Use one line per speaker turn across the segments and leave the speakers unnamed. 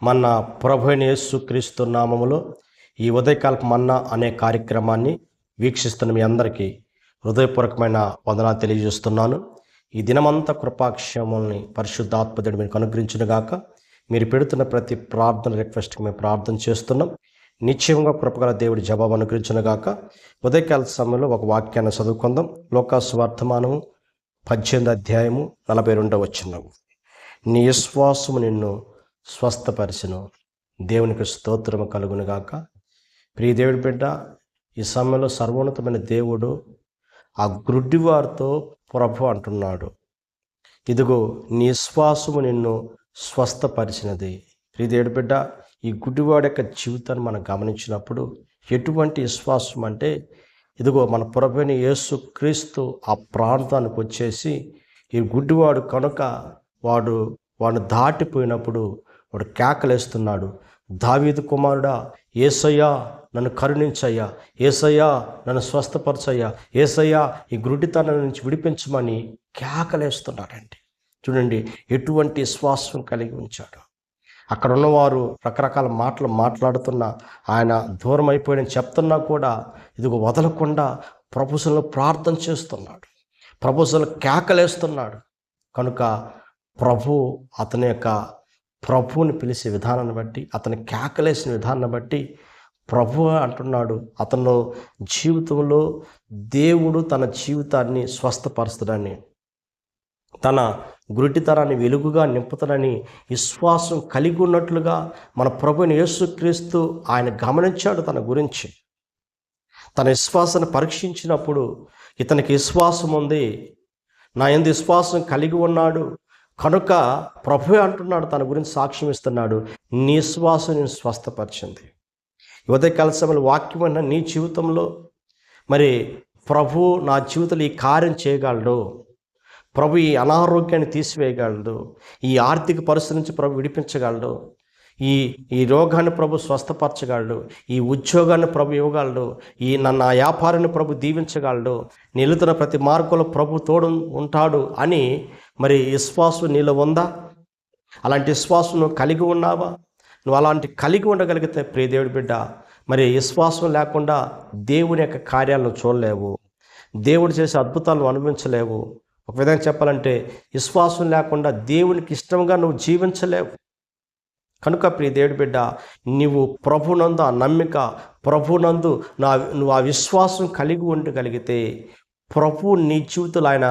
మన ప్రభు అయిన యేసుక్రీస్తు నామములో ఈ ఉదయకాలపు మన్నా అనే కార్యక్రమాన్ని వీక్షిస్తున్న మీ అందరికీ హృదయపూర్వకమైన వందనాలు తెలియజేస్తున్నాను. ఈ దినమంతా కృపాక్షేమాలని పరిశుద్ధాత్మదేవుడు మీకు అనుగ్రహించునుగాక. మీరు పెడుతున్న ప్రతి ప్రార్థన రిక్వెస్ట్కి మేము ప్రార్థన చేస్తున్నాం. నిశ్చయంగా కృపగల దేవుడి జవాబు అనుగ్రహించునుగాక. ఉదయకాల సమయంలో ఒక వాక్యాన్ని చదువుకుందాం. లోకాసు వర్తమానము 18వ అధ్యాయము 42వ వచనం. నీ విశ్వాసము నిన్ను స్వస్థపరిచెను. దేవునికి స్తోత్రము కలుగునుగాక. ప్రియ దేవుడి బిడ్డ, ఈ సమయంలో సర్వోన్నతమైన దేవుడు ఆ గ్రుడ్డివారితో ప్రభు అంటున్నాడు, ఇదిగో నీ విశ్వాసము నిన్ను స్వస్థపరిచినది. ప్రియ దేవుడి బిడ్డ, ఈ గుడ్డివాడి యొక్క జీవితాన్ని మనం గమనించినప్పుడు ఎటువంటి విశ్వాసం అంటే, ఇదిగో మన ప్రభువైన యేసుక్రీస్తు ఆ ప్రాంతానికి వచ్చేసి ఈ గుడ్డివాడు కనుక వాడు దాటిపోయినప్పుడు వాడు కేకలేస్తున్నాడు, దావీదు కుమారుడా యేసయ్యా నన్ను కరుణించయ్యా, యేసయ్యా నన్ను స్వస్థపరచయ్యా, యేసయ్యా ఈ గుడ్డితనం నుంచి విడిపించమని కేకలేస్తున్నాడండి. చూడండి ఎటువంటి విశ్వాసం కలిగి ఉంచాడు. అక్కడ ఉన్నవారు రకరకాల మాటలు మాట్లాడుతున్నా, ఆయన దూరం అయిపోయిన చెప్తున్నా కూడా ఇదిగో వదలకుండా ప్రభువులో ప్రార్థన చేస్తున్నాడు, ప్రభువులో కేకలేస్తున్నాడు. కనుక అతని యొక్క ప్రభువుని పిలిచే విధానాన్ని బట్టి, అతని కేకలేసిన విధానాన్ని బట్టి ప్రభు అంటున్నాడు, అతను జీవితంలో దేవుడు తన జీవితాన్ని స్వస్థపరుస్తాడని, తన గురిటితనాన్ని వెలుగుగా నింపుతాడని విశ్వాసం కలిగి ఉన్నట్లుగా మన ప్రభువుని యేసుక్రీస్తు ఆయన గమనించాడు. తన గురించి తన విశ్వాసాన్ని పరీక్షించినప్పుడు ఇతనికి విశ్వాసం ఉంది, నా యందు విశ్వాసం కలిగి ఉన్నాడు కనుక ప్రభు అంటున్నాడు, తన గురించి సాక్ష్యం ఇస్తున్నాడు, నీ విశ్వాసం నేను స్వస్థపరిచింది. ఉదయకాల సమయంలో వాక్యం అన్న నీ జీవితంలో మరి ప్రభు నా జీవితంలో ఈ కార్యం చేయగలడు, ప్రభు ఈ అనారోగ్యాన్ని తీసివేయగలడు, ఈ ఆర్థిక పరిస్థితి నుంచి ప్రభు విడిపించగలడు, ఈ రోగాన్ని ప్రభు స్వస్థపరచగలడు, ఈ ఉద్యోగాన్ని ప్రభు ఇవ్వగలడు, నా వ్యాపారాన్ని ప్రభు దీవించగలడు, నిలుతున్న ప్రతి మార్గంలో ప్రభు తోడు ఉంటాడు అని మరి విశ్వాసం నీలో ఉందా? అలాంటి విశ్వాసం నువ్వు కలిగి ఉన్నావా? నువ్వు అలాంటి కలిగి ఉండగలిగితే ప్రియ దేవుడి బిడ్డ, మరి విశ్వాసం లేకుండా దేవుని యొక్క కార్యాలను చూడలేవు, దేవుడు చేసే అద్భుతాలను అనుభవించలేవు. ఒక విధంగా చెప్పాలంటే విశ్వాసం లేకుండా దేవునికి ఇష్టంగా నువ్వు జీవించలేవు. కనుక ప్రియ దేవుడి బిడ్డ, నువ్వు ప్రభునందు ఆ నమ్మిక, ప్రభునందు నువ్వు ఆ విశ్వాసం కలిగి ఉండగలిగితే ప్రభు నీ జీవితంలో ఆయన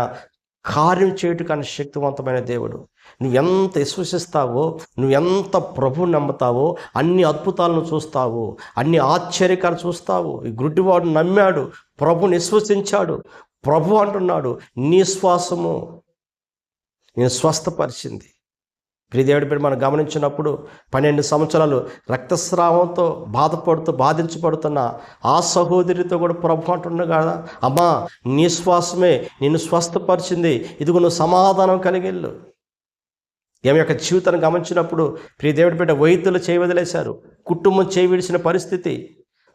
కార్యం చేయటం కానీ శక్తివంతమైన దేవుడు. నువ్వెంత విశ్వసిస్తావో, నువ్వెంత ప్రభువు నమ్ముతావో అన్ని అద్భుతాలను చూస్తావు, అన్ని ఆశ్చర్యకాలు చూస్తావు. ఈ గుడ్డివాడు నమ్మాడు, ప్రభుని విశ్వసించాడు. ప్రభు అంటున్నాడు, నీ విశ్వాసము నేను స్వస్థపరిచింది. ప్రియదేవుడి పేరు మనం గమనించినప్పుడు 12 సంవత్సరాలు రక్తస్రావంతో బాధించబడుతున్న ఆ సహోదరితో కూడా ప్రభు అంటున్నాడు కదా, అమ్మా నీ శ్వాసమే నిన్ను స్వస్థపరిచింది, ఇదిగో నువ్వు సమాధానం కలిగిళ్ళు. ఆమె యొక్క జీవితాన్ని గమనించినప్పుడు ప్రియదేవుడి పేట వైద్యులు చేయవదిలేశారు, కుటుంబం చేయవిడిచిన పరిస్థితి.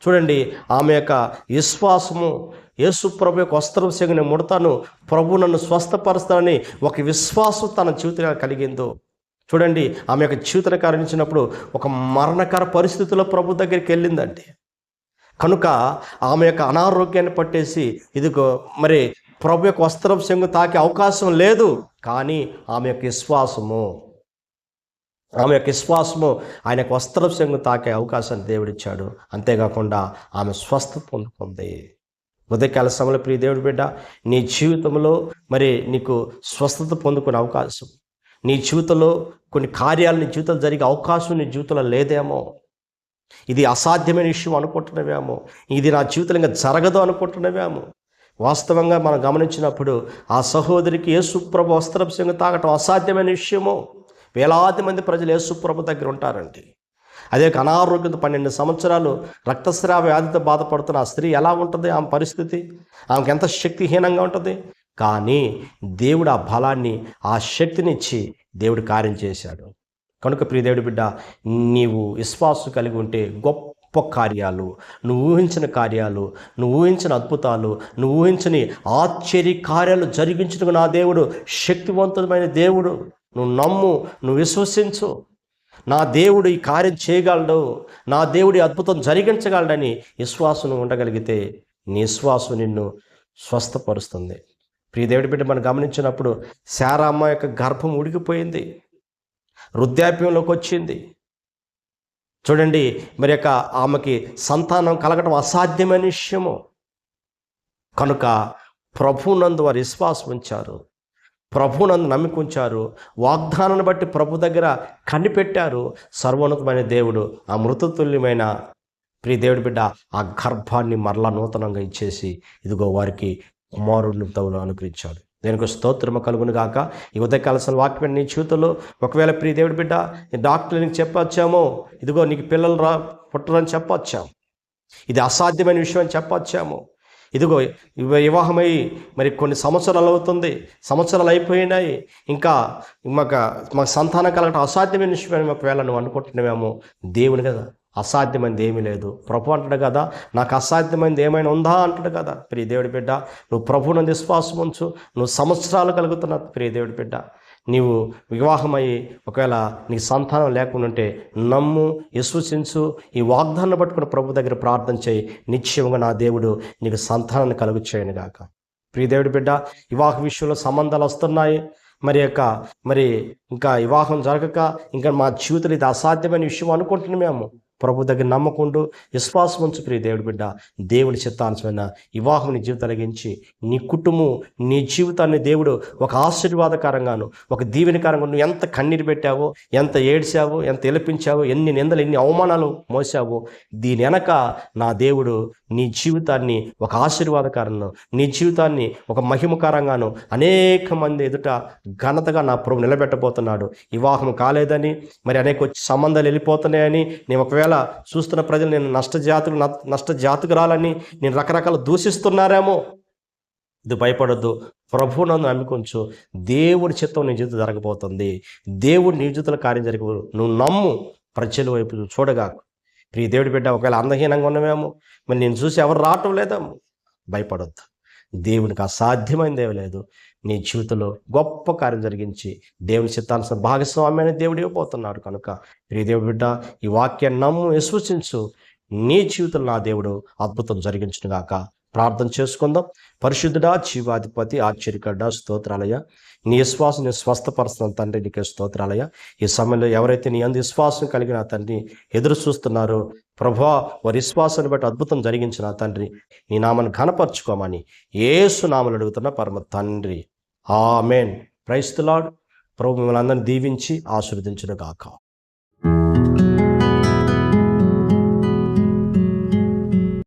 చూడండి ఆమె యొక్క విశ్వాసము, యేసు ప్రభు యొక్క వస్త్రం సెగిన ముడతను ప్రభు నన్ను స్వస్థపరుస్తానని ఒక విశ్వాసం తన జీవితంలో కలిగిందో. చూడండి ఆమె యొక్క జీవితాన్ని కారణించినప్పుడు ఒక మరణకర పరిస్థితుల్లో ప్రభు దగ్గరికి వెళ్ళిందండి. కనుక ఆమె యొక్క అనారోగ్యాన్ని పట్టేసి ఇదిగో మరి ప్రభు యొక్క వస్త్రం సెంగు తాకే అవకాశం లేదు, కానీ ఆమె యొక్క విశ్వాసము ఆయన యొక్క వస్త్రం సెంగు తాకే అవకాశాన్ని దేవుడిచ్చాడు. అంతేకాకుండా ఆమె స్వస్థత పొందుకుంది. ఉదయకాల సమయంలో ప్రియ దేవుడి బిడ్డ, నీ జీవితంలో మరి నీకు స్వస్థత పొందుకునే అవకాశం, నీ జీవితంలో కొన్ని కార్యాలు నీ జీవితంలో జరిగే అవకాశం నీ జీవితంలో లేదేమో, ఇది అసాధ్యమైన విషయం అనుకుంటున్నావేమో, ఇది నా జీవితంలో ఇంకా జరగదు అనుకుంటున్నావేమో. వాస్తవంగా మనం గమనించినప్పుడు ఆ సహోదరికి యేసుప్రభు వస్త్రం సెంగు తాగటం అసాధ్యమైన విషయమో. వేలాది మంది ప్రజలు యేసుప్రభు దగ్గర ఉంటారండి. అదే అనారోగ్యంతో 12 సంవత్సరాలు రక్తస్రావ వ్యాధితో బాధపడుతున్న ఆ స్త్రీ ఎలా ఉంటుంది? ఆమె పరిస్థితి, ఆమెకు ఎంత శక్తిహీనంగా ఉంటుంది. కానీ దేవుడు ఆ బలాన్ని, ఆ శక్తినిచ్చి దేవుడు కార్యం చేశాడు. కనుక ప్రియ దేవుడి బిడ్డ, నీవు విశ్వాసం కలిగి ఉంటే గొప్ప గొప్ప కార్యాలు, నువ్వు ఊహించిన కార్యాలు, నువ్వు ఊహించిన అద్భుతాలు, నువ్వు ఊహించని ఆశ్చర్య కార్యాలు జరిగించుటకు నా దేవుడు శక్తివంతమైన దేవుడు. నువ్వు నమ్ము, నువ్వు విశ్వసించు. నా దేవుడు ఈ కార్యం చేయగలడు, నా దేవుడు ఈ అద్భుతం జరిగించగలడని విశ్వాసం ఉండగలిగితే నీ విశ్వాసం నిన్ను స్వస్థపరుస్తుంది. ప్రియ దేవుడి బిడ్డ, మనం గమనించినప్పుడు శారమ్మ యొక్క గర్భం ఉడికిపోయింది, వృద్ధాప్యంలోకి వచ్చింది. చూడండి, మరి యొక్క ఆమెకి సంతానం కలగడం అసాధ్యమైన విషయము. కనుక ప్రభునందు వారు విశ్వాసం ఉంచారు, ప్రభునందు నమ్మిక ఉంచారు, వాగ్దానాన్ని బట్టి ప్రభు దగ్గర కనిపెట్టారు. సర్వోన్నతమైన దేవుడు ఆ మృతతుల్యమైన ప్రియ దేవుడి బిడ్డ ఆ గర్భాన్ని మరలా నూతనంగా ఇచ్చేసి ఇదిగో వారికి కుమారుడిని తవులు అనుగ్రహించాడు. దేనికి స్తోత్రము కలుగును గాక. ఈ ఉదయకాలసిన వాక్యం నీ జీవితంలో ఒకవేళ ప్రియ దేవుడి బిడ్డ డాక్టర్ నీకు చెప్పొచ్చామో, ఇదిగో నీకు పిల్లలు పుట్టరని చెప్పొచ్చాము, ఇది అసాధ్యమైన విషయం అని చెప్పొచ్చాము, ఇదిగో వివాహమై మరి కొన్ని సంవత్సరాలు అవుతుంది, సంవత్సరాలు అయిపోయినాయి, ఇంకా మాకు సంతానం కలగటం అసాధ్యమైన విషయం ఒకవేళ నువ్వు అనుకుంటున్నావేమో, దేవుని కదా అసాధ్యమైనది ఏమీ లేదు. ప్రభు అంటాడు కదా, నాకు అసాధ్యమైనది ఏమైనా ఉందా అంటాడు కదా. ప్రియ దేవుడి బిడ్డ, నువ్వు ప్రభువునందు విశ్వాసం ఉంచు. నువ్వు సంవత్సరాలు కలుగుతున్నా ప్రియ దేవుడి బిడ్డ, నీవు వివాహమయ్యి ఒకవేళ నీకు సంతానం లేకుండా ఉంటే నమ్ము, విశ్వసించు. ఈ వాగ్దానం పట్టుకుని ప్రభు దగ్గర ప్రార్థన చేయి. నిశ్చయంగా నా దేవుడు నీకు సంతానాన్ని కలుగు చేయను గాక. ప్రియ దేవుడి బిడ్డ, వివాహ విషయంలో సంబంధాలు వస్తున్నాయి, మరి ఇంకా వివాహం జరగక ఇంకా మా జీవితంలో ఇది అసాధ్యమైన విషయం అనుకుంటున్నాం మేము. ప్రభు దగ్గర నమ్మకుండు, విశ్వాసం ఉంచు ప్రియ దేవుడి బిడ్డ. దేవుడి చిత్తానుసమైన వివాహం నీ జీవితం కలిగించి నీ కుటుంబం, నీ జీవితాన్ని దేవుడు ఒక ఆశీర్వాదకరంగాను, ఒక దీవెనకరంగా, నువ్వు ఎంత కన్నీరు పెట్టావో, ఎంత ఏడ్చావో, ఎంత ఎలిపించావో, ఎన్ని నిందలు, ఎన్ని అవమానాలు మోసావో, దీని వెనక నా దేవుడు నీ జీవితాన్ని ఒక ఆశీర్వాదకరంగా, నీ జీవితాన్ని ఒక మహిమకరంగాను అనేక మంది ఎదుట ఘనతగా నా ప్రభు నిలబెట్టబోతున్నాడు. వివాహం కాలేదని మరి అనేక సంబంధాలు వెళ్ళిపోతున్నాయని నేను ఒకవేళ చూస్తున్న ప్రజలు నేను నష్టజాతకురాలని నేను రకరకాల దూషిస్తున్నారేమో, ఇది భయపడొద్దు. ప్రభువునందు నమ్మికొంచు. దేవుడి చిత్తం నీ జీవితం జరగబోతుంది. దేవుడు నీ జీవితంలో కార్యం జరిగి నువ్వు నమ్ము. ప్రజల వైపు చూడగా. ప్రియ దేవుడి బిడ్డ, ఒకవేళ అందహీనంగా ఉన్నవేమో, మరి నేను చూసి ఎవరు రావటం లేదేమో, భయపడొద్దు. దేవునికి అసాధ్యమైనది ఏమీ లేదు. నీ జీవితంలో గొప్ప కార్యం జరిగించి దేవుని చిత్తానుసార భాగస్వామి అనే దేవుడు ఇవ్వబోతున్నాడు. కనుక ప్రియ దేవుడి బిడ్డ, ఈ వాక్యాన్ని నమ్ము, విశ్వసించు. నీ జీవితంలో నా దేవుడు అద్భుతం జరిగించును గాక. ప్రార్థన చేసుకుందాం. పరిశుద్ధుడా, జీవాధిపతి, ఆశ్చర్యకరుడా, స్తోత్రాలయ. నీ విశ్వాసం నేను స్వస్థపరుస్తున్నాను తండ్రి, నీకే స్తోత్రాలయ. ఈ సమయంలో ఎవరైతే నీ అందు విశ్వాసం కలిగిన తండ్రి ఎదురు చూస్తున్నారో ప్రభువా, వారి విశ్వాసాన్ని బట్టి అద్భుతం జరిగించిన తండ్రి, నీ నామాన్ని ఘనపరచుకోమని యేసు నామములో అడుగుతున్న పరమ తండ్రి, ఆమేన్. Praise the Lord. ప్రభు మిమ్మల్ని అందరిని దీవించి ఆశీర్వదించును గాక.